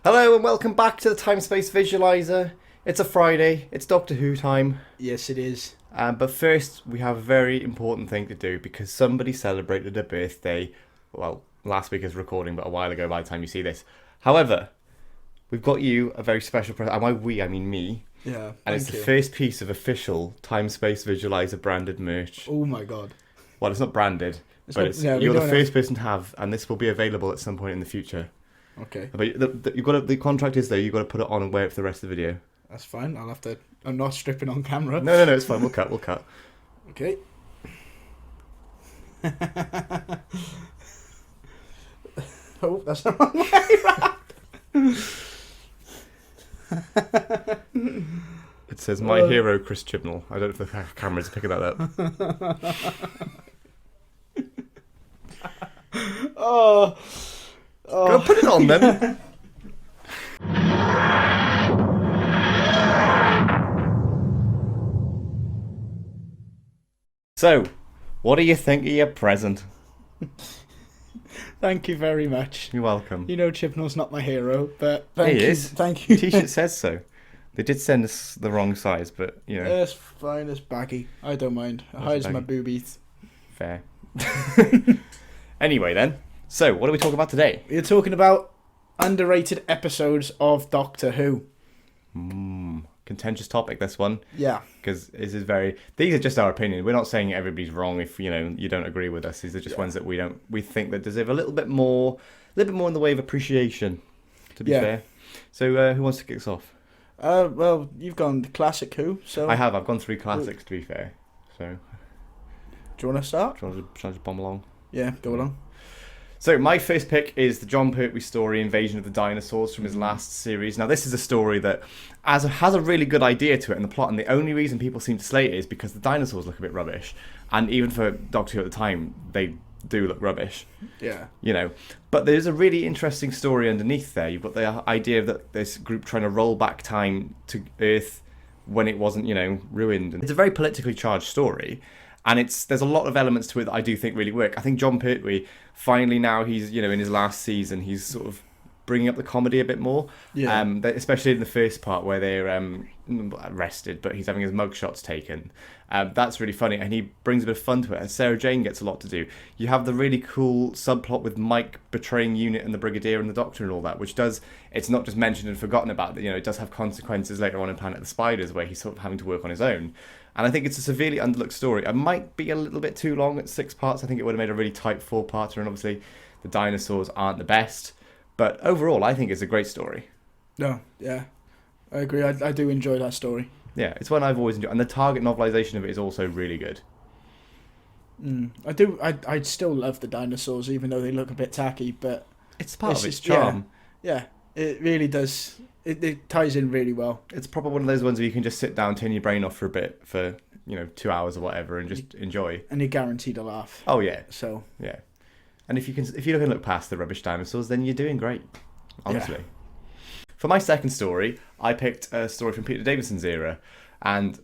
Hello and welcome back to the Time-Space Visualiser. It's a Friday, it's Doctor Who time. Yes, it is. But first, we have a very important thing to do because somebody celebrated a birthday. Well, last week is recording, but a while ago by the time you see this. However, we've got you a very special present. And by we, I mean me. Yeah, And it's the first piece of official Time-Space Visualiser branded merch. Oh my god. Well, it's not branded, you're the first person to have, and this will be available at some point in the future. Okay. But the contract is there. You've got to put it on and wear it for the rest of the video. That's fine. I'll have to. I'm not stripping on camera. No, it's fine. We'll cut. Okay. Oh, that's the wrong way round. It says my hero, Chris Chibnall. I don't know if the camera's picking that up. Oh. Go put it on then. So, what do you think of your present? Thank you very much. You're welcome. You know Chibnall's not my hero, but thank He you. is. Thank you. T-shirt says so. They did send us the wrong size, but you know. It's fine. It's baggy. I don't mind. It hides my boobies. Fair. Anyway then, so what are we talking about today? We're talking about underrated episodes of Doctor Who. Contentious topic, this one. Yeah. Because this is these are just our opinion. We're not saying everybody's wrong if you don't agree with us. These are just ones that we think that deserve a little bit more in the way of appreciation, to be fair. So who wants to kick us off? Well, you've gone the classic Who, so I've gone through classics, to be fair. So do you want to start? shall I just bomb along? Yeah, go along. So my first pick is the John Pertwee story, Invasion of the Dinosaurs, from his last series. Now this is a story that has a really good idea to it in the plot, and the only reason people seem to slate it is because the dinosaurs look a bit rubbish, and even for Doctor Who at the time, they do look rubbish. Yeah. But there's a really interesting story underneath there. You've got the idea that this group trying to roll back time to Earth when it wasn't, ruined. And it's a very politically charged story. And there's a lot of elements to it that I do think really work. I think John Pertwee, finally now he's, in his last season, he's sort of bringing up the comedy a bit more. Yeah. Especially in the first part where they're arrested, but he's having his mugshots taken. That's really funny, and he brings a bit of fun to it. And Sarah Jane gets a lot to do. You have the really cool subplot with Mike betraying UNIT and the Brigadier and the Doctor and all that, which it's not just mentioned and forgotten about. It does have consequences later on in Planet of the Spiders, where he's sort of having to work on his own. And I think it's a severely underlooked story. It might be a little bit too long at 6 parts. I think it would have made a really tight 4-parter, and obviously the dinosaurs aren't the best. But overall, I think it's a great story. No, yeah. I agree. I do enjoy that story. Yeah, it's one I've always enjoyed. And the Target novelisation of it is also really good. I do. I still love the dinosaurs, even though they look a bit tacky, but it's part of its charm. Yeah, it really does. It ties in really well. It's probably one of those ones where you can just sit down, turn your brain off for a bit, for 2 hours or whatever, and just enjoy. And you're guaranteed a laugh. Oh yeah. So yeah, and if you can look past the rubbish dinosaurs, then you're doing great. Honestly. Yeah. For my second story, I picked a story from Peter Davison's era, and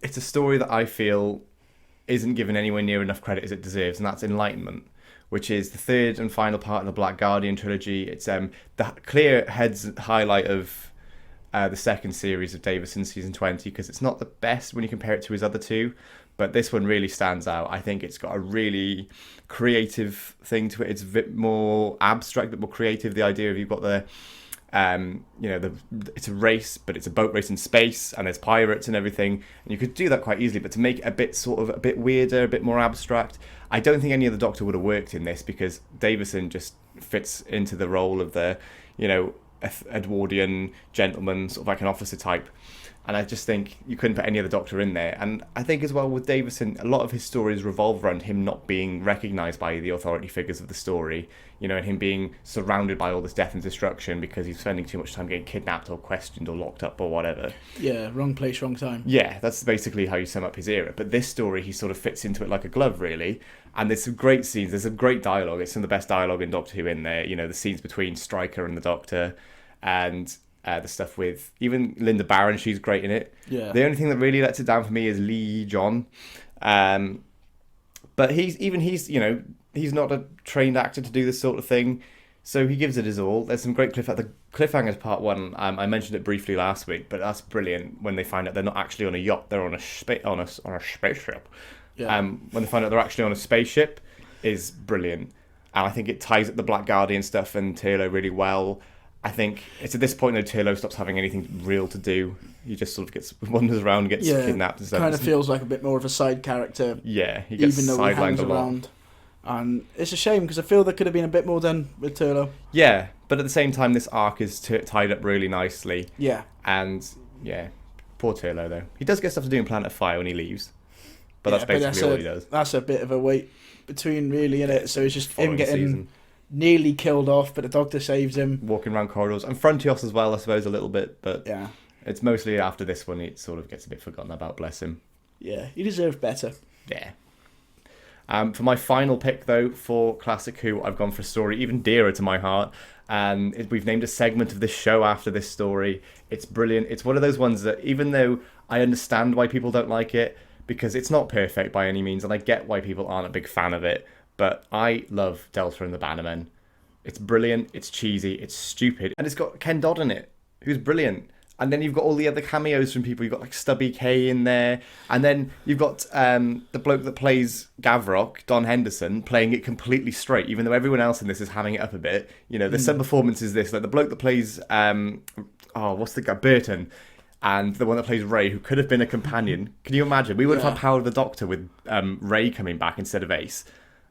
it's a story that I feel isn't given anywhere near enough credit as it deserves, and that's Enlightenment, which is the third and final part of the Black Guardian trilogy. It's the clear highlight of the second series of Davison, season 20, because it's not the best when you compare it to his other two, but this one really stands out. I think it's got a really creative thing to it. It's a bit more abstract, a bit more creative. The idea of you've got it's a race, but it's a boat race in space, and there's pirates and everything, and you could do that quite easily. But to make it a bit weirder, a bit more abstract, I don't think any other Doctor would have worked in this, because Davison just fits into the role of the Edwardian gentleman, sort of like an officer type. And I just think you couldn't put any other Doctor in there. And I think as well with Davison, a lot of his stories revolve around him not being recognised by the authority figures of the story, and him being surrounded by all this death and destruction because he's spending too much time getting kidnapped or questioned or locked up or whatever. Yeah, wrong place, wrong time. Yeah, that's basically how you sum up his era. But this story, he sort of fits into it like a glove, really. And there's some great scenes, there's some great dialogue. It's some of the best dialogue in Doctor Who in there. The scenes between Stryker and the Doctor, and the stuff with even Linda Barron, she's great in it. Yeah. The only thing that really lets it down for me is Lee John. But he's not a trained actor to do this sort of thing. So he gives it his all. There's some great the cliffhangers part one. I mentioned it briefly last week, but that's brilliant when they find out they're not actually on a yacht; they're on a spaceship. Yeah. When they find out they're actually on a spaceship, is brilliant, and I think it ties up the Black Guardian stuff and Turlo really well. I think it's at this point that Turlo stops having anything real to do. He just sort of wanders around, and gets kidnapped and stuff. Kind of feels like a bit more of a side character. Yeah, he gets even though he sidelined hangs a lot. around. And it's a shame because I feel there could have been a bit more done with Turlo. Yeah, but at the same time, this arc is tied up really nicely. Yeah. And yeah, poor Turlo though. He does get stuff to do in Planet of Fire when he leaves, but that's basically all he does. That's a bit of a wait between, really, isn't it? So it's just him getting season. Nearly killed off, but the Doctor saves him. Walking around corridors, and Frontios as well, I suppose, a little bit, but yeah, it's mostly after this one it sort of gets a bit forgotten about. Bless him. Yeah, he deserved better. Yeah. For my final pick, though, for Classic Who, I've gone for a story even dearer to my heart. And we've named a segment of this show after this story. It's brilliant. It's one of those ones that, even though I understand why people don't like it, because it's not perfect by any means, and I get why people aren't a big fan of it, but I love Delta-and-the-Bannerman. It's brilliant, it's cheesy, it's stupid, and it's got Ken Dodd in it, who's brilliant. And then you've got all the other cameos from people. You've got like Stubby K in there. And then you've got the bloke that plays Gavrok, Don Henderson, playing it completely straight, even though everyone else in this is having it up a bit. You know, there's some performances this, like the bloke that plays, what's the guy? Burton. And the one that plays Ray, who could have been a companion. Can you imagine? We would have had Power of the Doctor with Ray coming back instead of Ace.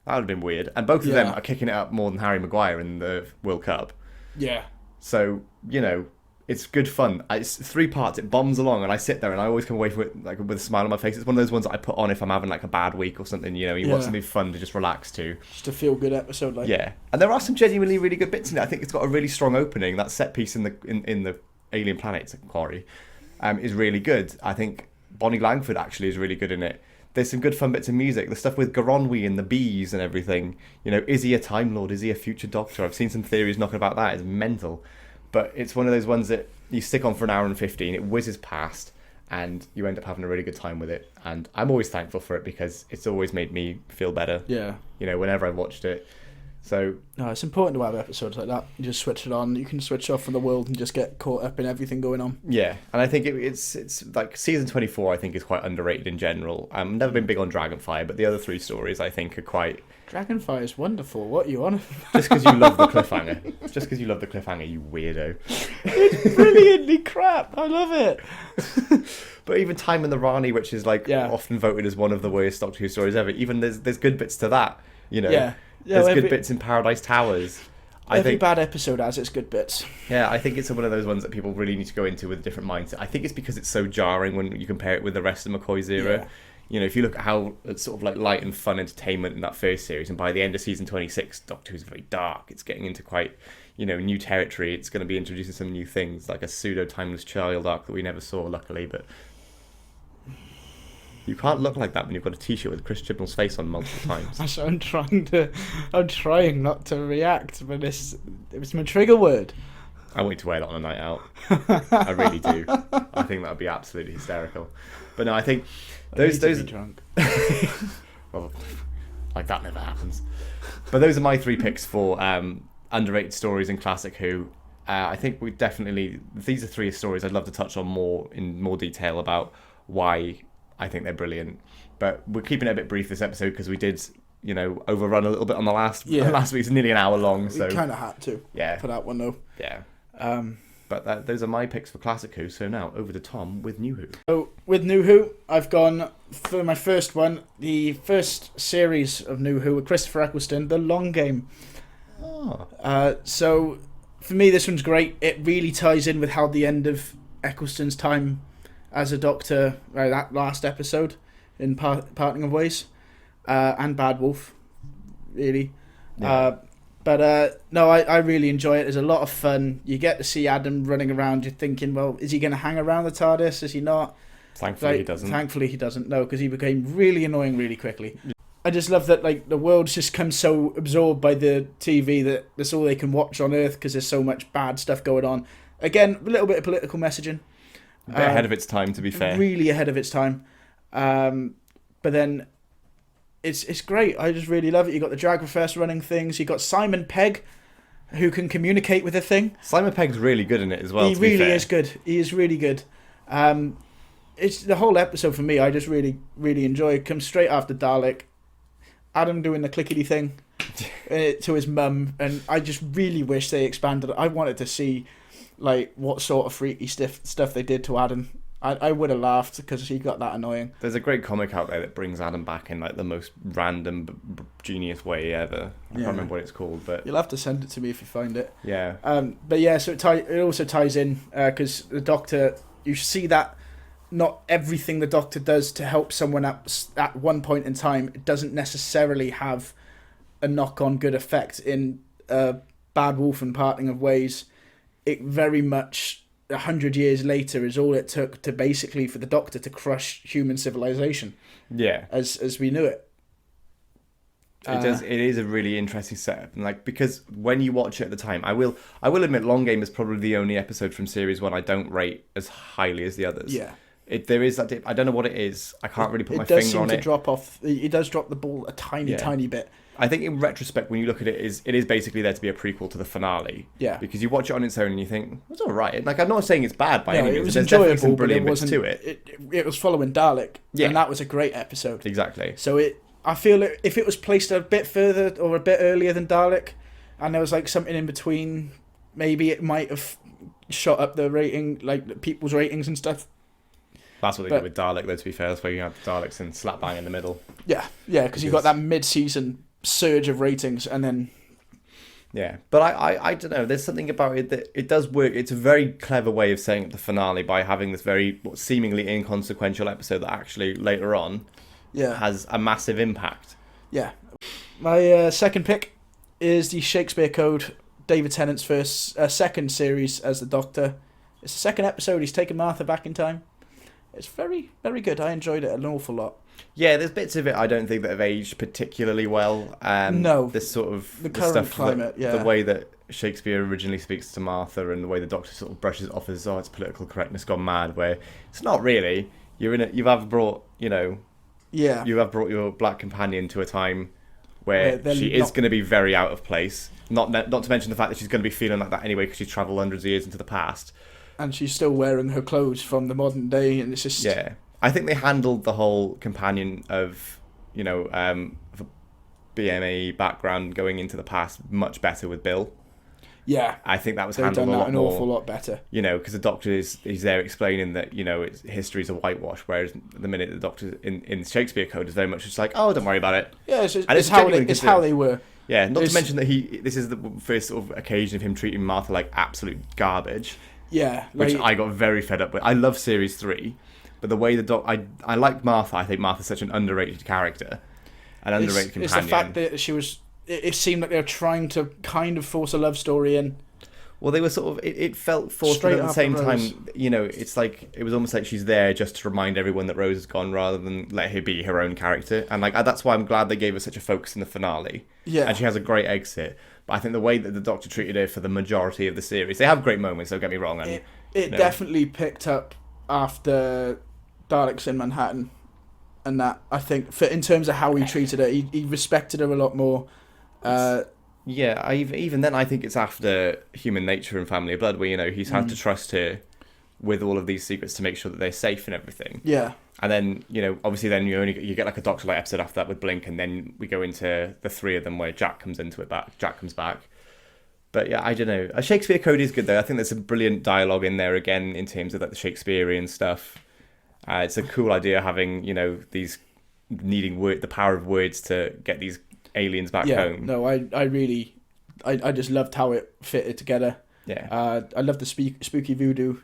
That would have been weird. And both of them are kicking it up more than Harry Maguire in the World Cup. Yeah. So, you know, it's good fun. It's 3 parts. It bombs along, and I sit there, and I always come away from it like with a smile on my face. It's one of those ones that I put on if I'm having like a bad week or something. You know, you want something fun to just relax to. Just a feel-good episode, like. Yeah, and there are some genuinely really good bits in it. I think it's got a really strong opening. That set piece in the alien planet quarry is really good. I think Bonnie Langford actually is really good in it. There's some good fun bits of music. The stuff with Garonwy and the bees and everything. You know, is he a Time Lord? Is he a future Doctor? I've seen some theories knocking about that. It's mental. But it's one of those ones that you stick on for an hour and 15, it whizzes past, and you end up having a really good time with it. And I'm always thankful for it because it's always made me feel better. Yeah. You know, whenever I've watched it. So no, it's important to have episodes like that. You just switch it on. You can switch off from the world and just get caught up in everything going on. Yeah, and I think it's like season 24. I think is quite underrated in general. I've never been big on Dragonfire, but the other 3 stories I think are quite. Dragonfire is wonderful. What are you on? Just because you love the cliffhanger. Just because you love the cliffhanger, you weirdo. It's brilliantly crap. I love it. But even Time and the Rani, which is like often voted as one of the worst Doctor Who stories ever, even there's good bits to that. You know. Yeah. There's good bits in Paradise Towers. Every bad episode has its good bits. Yeah, I think it's one of those ones that people really need to go into with a different mindset. I think it's because it's so jarring when you compare it with the rest of McCoy's era. Yeah. You know, if you look at how it's sort of like light and fun entertainment in that first series, and by the end of season 26, Doctor Who's very dark. It's getting into quite, you know, new territory. It's going to be introducing some new things, like a pseudo-timeless child arc that we never saw, luckily, but you can't look like that when you've got a T-shirt with Chris Chibnall's face on multiple times. I'm trying not to react, but it was my trigger word. I want you to wear that on a night out. I really do. I think that would be absolutely hysterical. But no, I think those drunk. Well, like that never happens. But those are my 3 picks for underrated stories in Classic Who. I think these are 3 stories I'd love to touch on in more detail about why I think they're brilliant. But we're keeping it a bit brief this episode because we did, you know, overrun a little bit on the last week's nearly an hour long. So we kind of had to. Yeah. For that one though. Yeah. But those are my picks for Classic Who. So now over to Tom with New Who. So with New Who, I've gone for my first one, the first series of New Who with Christopher Eccleston, The Long Game. Oh. So for me, this one's great. It really ties in with how the end of Eccleston's time as a Doctor, that last episode in Parting of Ways, and Bad Wolf, really. Yeah. No, I really enjoy it. There's a lot of fun. You get to see Adam running around. You're thinking, well, is he going to hang around the TARDIS? Is he not? Thankfully, he doesn't. Thankfully, he doesn't. No, because he became really annoying really quickly. I just love that, like, the world's just come so absorbed by the TV that that's all they can watch on Earth because there's so much bad stuff going on. Again, a little bit of political messaging. A bit ahead of its time, to be fair. Really ahead of its time. But then it's great. I just really love it. You got the Drag Professor running things. You got Simon Pegg who can communicate with a thing. Simon Pegg's really good in it as well. He really is good. He is really good. It's the whole episode for me. I just really, really enjoy. It comes straight after Dalek. Adam doing the clickety thing to his mum, and I just really wish they expanded. I wanted to see like what sort of freaky stuff they did to Adam. I would have laughed because he got that annoying. There's a great comic out there that brings Adam back in like the most random, genius way ever. I can't remember what it's called, but you'll have to send it to me if you find it. Yeah. But yeah, so it also ties in because the Doctor, you see that not everything the Doctor does to help someone at one point in time, it doesn't necessarily have a knock-on good effect. In Bad Wolf and Parting of Ways, it very much 100 years later is all it took to basically for the Doctor to crush human civilization. Yeah, as we knew it. It does. It is a really interesting setup, and like because when you watch it at the time, I will admit, Long Game is probably the only episode from series 1 I don't rate as highly as the others. Yeah. There is that dip. I don't know what it is. I can't really put my finger on it. It does seem to drop off. It does drop the ball a tiny bit. I think in retrospect, when you look at it, it is basically there to be a prequel to the finale. Yeah. Because you watch it on its own and you think, it's all right. Like, I'm not saying it's bad by any means. It was There's enjoyable, definitely some brilliant but bits to it. It was following Dalek, Yeah. and that was a great episode. Exactly. So I feel if it was placed a bit further or a bit earlier than Dalek, and there was like something in between, maybe it might have shot up the rating, like people's ratings and stuff. That's what they did with Dalek, though, to be fair. That's why you have Daleks and slap bang in the middle. Yeah, because you got that mid-season surge of ratings, and then... Yeah, but I don't know. There's something about it that it does work. It's a very clever way of setting up the finale by having this very seemingly inconsequential episode that actually later on has a massive impact. Yeah. My second pick is the Shakespeare Code, David Tennant's second series as the Doctor. It's the second episode. He's taken Martha back in time. It's very, very good. I enjoyed it an awful lot. Yeah, there's bits of it I don't think that have aged particularly well. No. This sort of the current stuff climate, the way that Shakespeare originally speaks to Martha and the way the Doctor sort of brushes it off as, it's political correctness gone mad, where it's not really. You have brought your black companion to a time where she is going to be very out of place. Not to mention the fact that she's going to be feeling like that anyway because she's travelled hundreds of years into the past. And she's still wearing her clothes from the modern day, and it's just... Yeah. I think they handled the whole companion of, of a BMA background going into the past much better with Bill. Yeah. I think that was handled a lot more. An awful lot better. Because the Doctor he's there explaining that, history's a whitewash, whereas the minute the Doctor in Shakespeare Code is very much just like, oh, don't worry about it. Yeah, it's how they were. Yeah, not to mention that this is the first sort of occasion of him treating Martha like absolute garbage. Yeah. Which I got very fed up with. I love Series 3, but the way I like Martha. I think Martha's such an underrated character, an underrated companion. It's the fact that she was... It seemed like they were trying to kind of force a love story in. Well, they were sort of... It felt forced, but at the same time, it's like... It was almost like she's there just to remind everyone that Rose is gone rather than let her be her own character. And that's why I'm glad they gave her such a focus in the finale. Yeah. And she has a great exit. But I think the way that the Doctor treated her for the majority of the series... They have great moments, don't get me wrong. And, it definitely picked up after Daleks in Manhattan. And that, I think, in terms of how he treated her, he respected her a lot more. Even then, I think it's after Human Nature and Family of Blood, where he's had to trust her with all of these secrets to make sure that they're safe and everything. Yeah. And then obviously, then you get like a Doctor Light episode after that with Blink, and then we go into the three of them where Jack comes back. But yeah, I don't know. A Shakespeare Code is good though. I think there's some brilliant dialogue in there again in terms of like the Shakespearean stuff. It's a cool idea having these needing the power of words to get these aliens back home. No, I just loved how it fitted together. Yeah. I loved the spooky voodoo.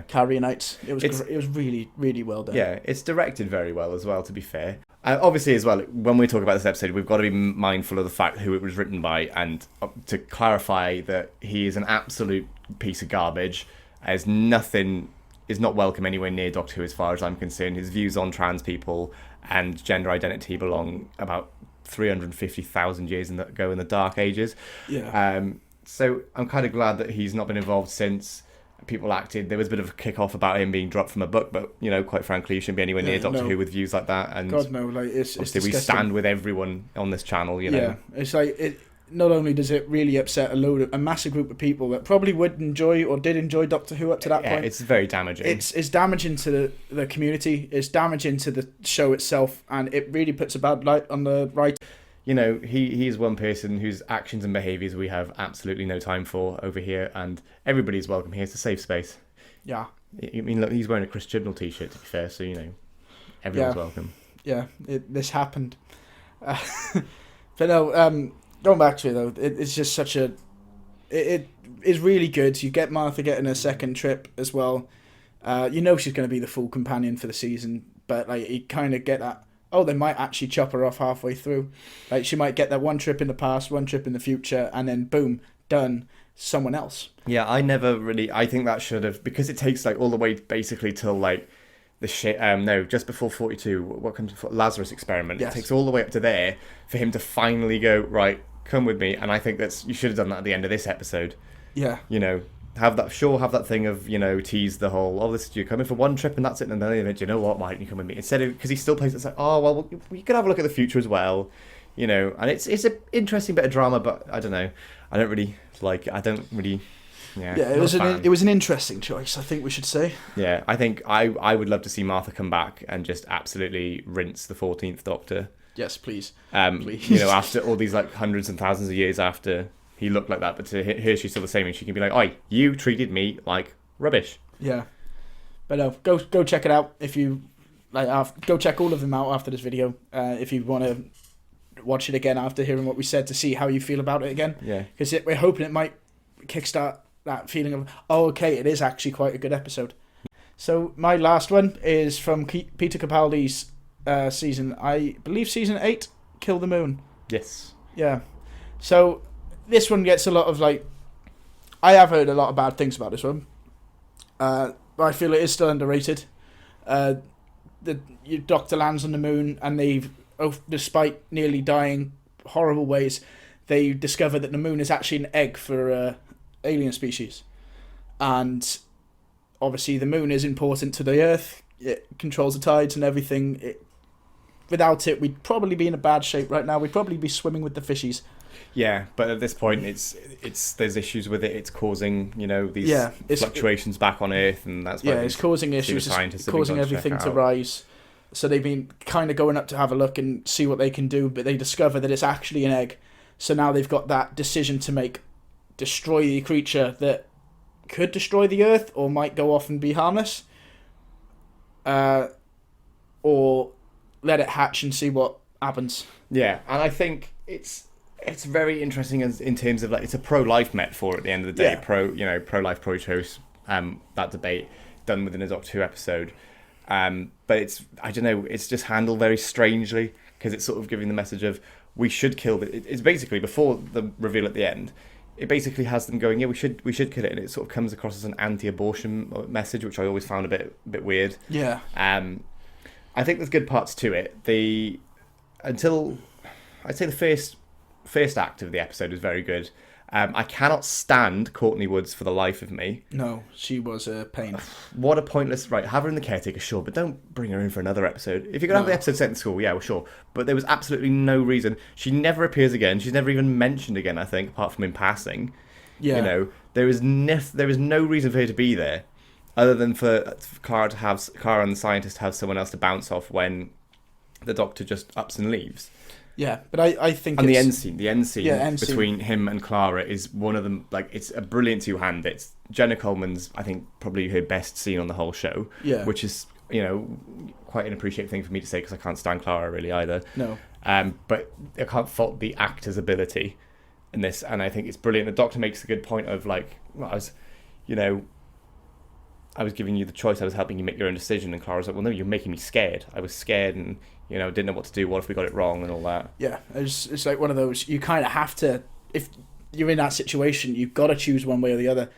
Carrier Nights. It was really, really well done. Yeah, it's directed very well as well, to be fair. Obviously, as well, when we talk about this episode, we've got to be mindful of the fact who it was written by, and to clarify that he is an absolute piece of garbage. Is not welcome anywhere near Doctor Who as far as I'm concerned. His views on trans people and gender identity belong about 350,000 years ago in the Dark Ages. Yeah. So I'm kind of glad that he's not been involved since. People acted. There was a bit of a kick-off about him being dropped from a book, but quite frankly, you shouldn't be anywhere near Doctor Who with views like that. And God no, like it's obviously we stand with everyone on this channel. Yeah, it's like not only does it really upset a massive group of people that probably would enjoy or did enjoy Doctor Who up to that point. It's very damaging. It's damaging to the community. It's damaging to the show itself, and it really puts a bad light on the writer. You know, he's one person whose actions and behaviours we have absolutely no time for over here, and everybody's welcome here. It's a safe space. Yeah. I mean, look, he's wearing a Chris Chibnall t-shirt, to be fair, so, you know, everyone's welcome. Yeah, this happened. But no, going back to it, though, it's just such a... It is really good. You get Martha getting her second trip as well. You know she's going to be the full companion for the season, but like you kind of get that, oh, they might actually chop her off halfway through. Like she might get that one trip in the past, one trip in the future, and then boom, done, someone else. Yeah, I think that should have, because it takes like all the way basically till like just before 42, what comes before Lazarus Experiment. Yes. It takes all the way up to there for him to finally go, right, come with me. And I think you should have done that at the end of this episode. Yeah. You know, have that thing of, you know, tease the whole, oh, you're coming for one trip and that's it. And then you know what, why don't you come with me? Instead of, because he still plays, it's like, oh, well, we could have a look at the future as well. You know, and it's an interesting bit of drama, but I don't know. I don't really. Yeah, it was an interesting choice, I think we should say. Yeah, I think I would love to see Martha come back and just absolutely rinse the 14th Doctor. Yes, please. Please. You know, after all these like hundreds and thousands of years after he looked like that, but to her she's still the same, and she can be like, "Oi, you treated me like rubbish." Yeah, but no, go check it out if you like. Go check all of them out after this video if you want to watch it again after hearing what we said to see how you feel about it again. Yeah, because we're hoping it might kickstart that feeling of, oh, okay, it is actually quite a good episode. So my last one is from Peter Capaldi's season, I believe season 8, Kill the Moon. Yes. Yeah. So this one gets a lot of like, I have heard a lot of bad things about this one. But I feel it is still underrated. Your Doctor lands on the moon, and despite nearly dying horrible ways, they discover that the moon is actually an egg for alien species. And obviously the moon is important to the Earth. It controls the tides and everything. Without it, we'd probably be in a bad shape right now. We'd probably be swimming with the fishies. Yeah, but at this point, there's issues with it. It's causing, you know, these fluctuations back on Earth, and that's why it's causing issues. It's causing everything to rise. So they've been kind of going up to have a look and see what they can do, but they discover that it's actually an egg. So now they've got that decision to make: destroy the creature that could destroy the Earth, or might go off and be harmless, or let it hatch and see what happens. Yeah, and I think it's very interesting in terms of like it's a pro-life metaphor at the end of the day. Yeah. Pro-life, pro-choice. That debate done within a Doctor Who episode. But it's just handled very strangely, because it's sort of giving the message of we should kill it. It's basically before the reveal at the end. It basically has them going, yeah, we should kill it, and it sort of comes across as an anti-abortion message, which I always found a bit weird. Yeah. I think there's good parts to it. Until I'd say the first act of the episode is very good. I cannot stand Courtney Woods for the life of me. No, she was a pain. What a pointless... Right, have her in the caretaker, sure, but don't bring her in for another episode. If you're going to have the episode set in school, yeah, well, sure. But there was absolutely no reason. She never appears again. She's never even mentioned again, I think, apart from in passing. Yeah. You know, there is no reason for her to be there, other than for Clara and the scientist to have someone else to bounce off when the Doctor just ups and leaves. Yeah, but I think the end scene between him and Clara is one of them. Like, it's a brilliant two-hand. It's Jenna Coleman's, I think, probably her best scene on the whole show. Yeah, which is, you know, quite an appreciative thing for me to say, because I can't stand Clara really either. No. But I can't fault the actor's ability in this, and I think it's brilliant. The Doctor makes a good point of like, well, I was giving you the choice. I was helping you make your own decision, and Clara's like, well, no, you're making me scared. I was scared, and didn't know what to do. What if we got it wrong and all that? Yeah, it's like one of those, you kind of have to, if you're in that situation, you've got to choose one way or the other.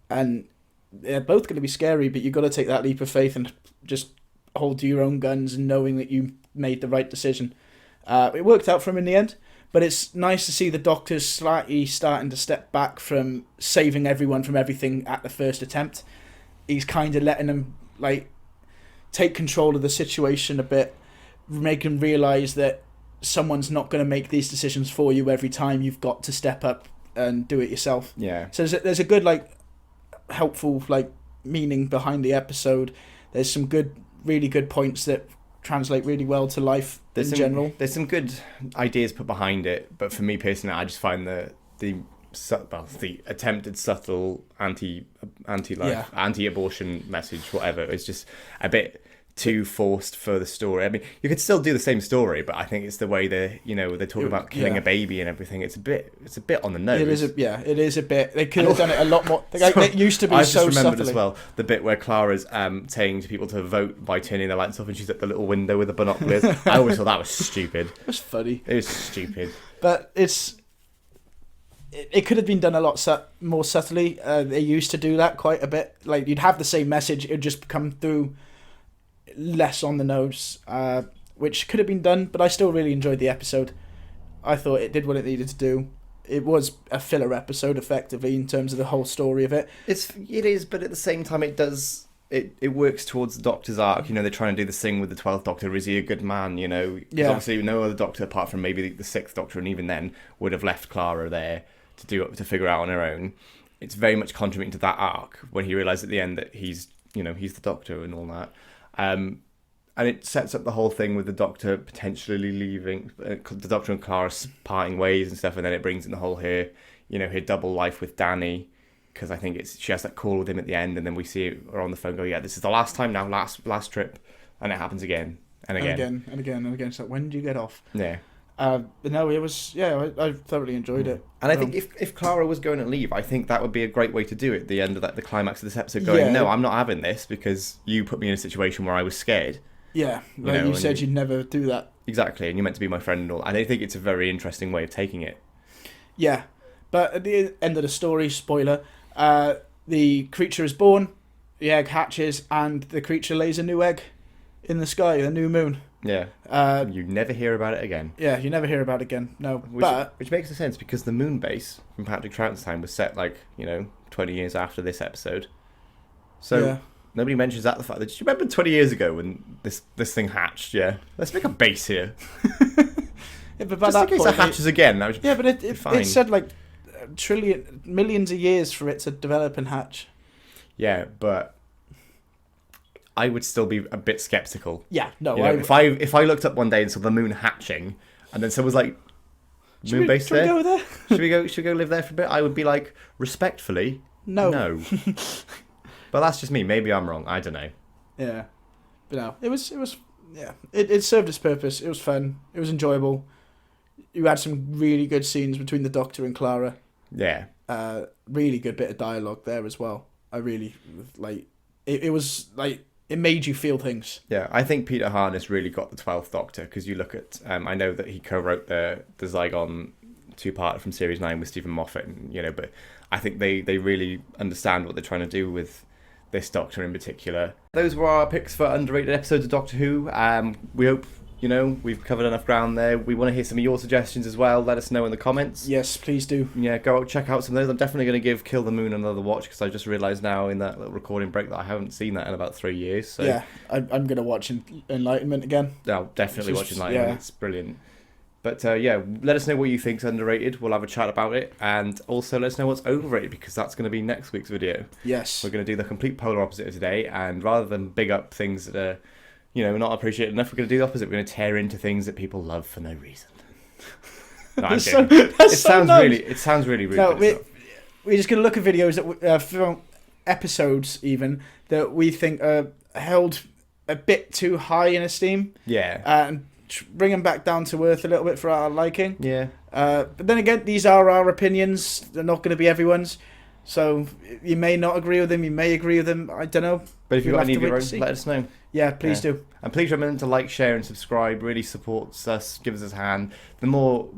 And they're both going to be scary, but you've got to take that leap of faith and just hold to your own guns and knowing that you made the right decision. It worked out for him in the end, but it's nice to see the Doctor's slightly starting to step back from saving everyone from everything at the first attempt. He's kind of letting them like take control of the situation a bit, make him realise that someone's not going to make these decisions for you every time. You've got to step up and do it yourself. Yeah. So there's a good, like, helpful, like, meaning behind the episode. There's some good, really good points that translate really well to life in general. There's some good ideas put behind it, but for me personally, I just find the attempted subtle anti-life, anti-abortion message, whatever, is just a bit too forced for the story. I mean, you could still do the same story, but I think it's the way they're talking about killing a baby and everything. It's a bit on the nose. It is a bit. They could have done it a lot more. It used to be I so just remembered subtly. as well the bit where Clara's saying to people to vote by turning their lights off, and she's at the little window with the binoculars. I always thought that was stupid. It was funny. It was stupid. But it could have been done a lot more subtly. They used to do that quite a bit. Like, you'd have the same message, it would just come through less on the nose, which could have been done, but I still really enjoyed the episode. I thought it did what it needed to do. It was a filler episode, effectively, in terms of the whole story of it. It is, but at the same time, it does... It works towards the Doctor's arc. They're trying to do this thing with the 12th Doctor. Is he a good man? Because obviously no other Doctor, apart from maybe the 6th Doctor, and even then, would have left Clara there to figure out on her own. It's very much contributing to that arc when he realised at the end that he's the Doctor and all that. And it sets up the whole thing with the Doctor potentially leaving, the Doctor and Clara parting ways and stuff, and then it brings in the whole her double life with Danny, because I think she has that call with him at the end, and then we see her on the phone go, yeah, this is the last time now, last trip, and it happens again and again. And again. So when do you get off? Yeah. But no, it was, I thoroughly enjoyed it. And I think if Clara was going to leave, I think that would be a great way to do it. The end of the climax of this episode, going, no, I'm not having this because you put me in a situation where I was scared. Yeah, like you said, you'd never do that. Exactly, and you're meant to be my friend and all. And I think it's a very interesting way of taking it. Yeah, but at the end of the story, spoiler, the creature is born, the egg hatches, and the creature lays a new egg in the sky, the new moon. Yeah. You never hear about it again. Yeah, you never hear about it again. No, which makes sense because the moon base from Patrick Troughton's time was set 20 years after this episode. So nobody mentions that. The fact that, do you remember 20 years ago when this thing hatched? Yeah, let's make a base here. But by just that in case it hatches again. But it said millions of years for it to develop and hatch. Yeah, but I would still be a bit skeptical. Yeah, no. If I looked up one day and saw the moon hatching, and then someone was like, "Moon base there? Should we go there? Should we go live there for a bit?" I would be like, respectfully, no. But that's just me. Maybe I'm wrong. I don't know. Yeah, but no, it was. It served its purpose. It was fun. It was enjoyable. You had some really good scenes between the Doctor and Clara. Yeah. Really good bit of dialogue there as well. I really it was like. It made you feel things. Yeah, I think Peter Harness really got the 12th Doctor, because you look at... I know that he co-wrote the Zygon two-parter from Series 9 with Stephen Moffat, and, but I think they really understand what they're trying to do with this Doctor in particular. Those were our picks for underrated episodes of Doctor Who. We hope... we've covered enough ground there. We want to hear some of your suggestions as well. Let us know in the comments. Yes, please do. Yeah, go out, check out some of those. I'm definitely going to give Kill the Moon another watch, because I just realised now in that little recording break that I haven't seen that in about 3 years. So. Yeah, I'm going to watch Enlightenment again. I'll definitely watch Enlightenment. Yeah. It's brilliant. But let us know what you think's underrated. We'll have a chat about it. And also let us know what's overrated, because that's going to be next week's video. Yes. We're going to do the complete polar opposite of today. And rather than big up things that are... not appreciated enough, we're going to do the opposite. We're going to tear into things that people love for no reason. No, I'm kidding. It sounds really rude. No, we're just going to look at videos that from episodes even that we think are held a bit too high in esteem. Yeah. And bring them back down to earth a little bit for our liking. Yeah. But then again, these are our opinions. They're not going to be everyone's. So you may not agree with them, you may agree with them, I don't know. But if you've got any of your own, let us know. Yeah, please do. And please remember to like, share and subscribe. Really supports us, gives us a hand. The more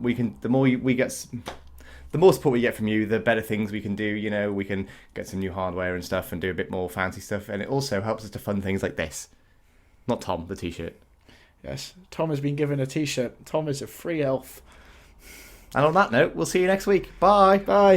support we get from you, the better things we can do. We can get some new hardware and stuff and do a bit more fancy stuff. And it also helps us to fund things like this. Not Tom, the t-shirt. Yes, Tom has been given a t-shirt. Tom is a free elf. And on that note, we'll see you next week. Bye. Bye.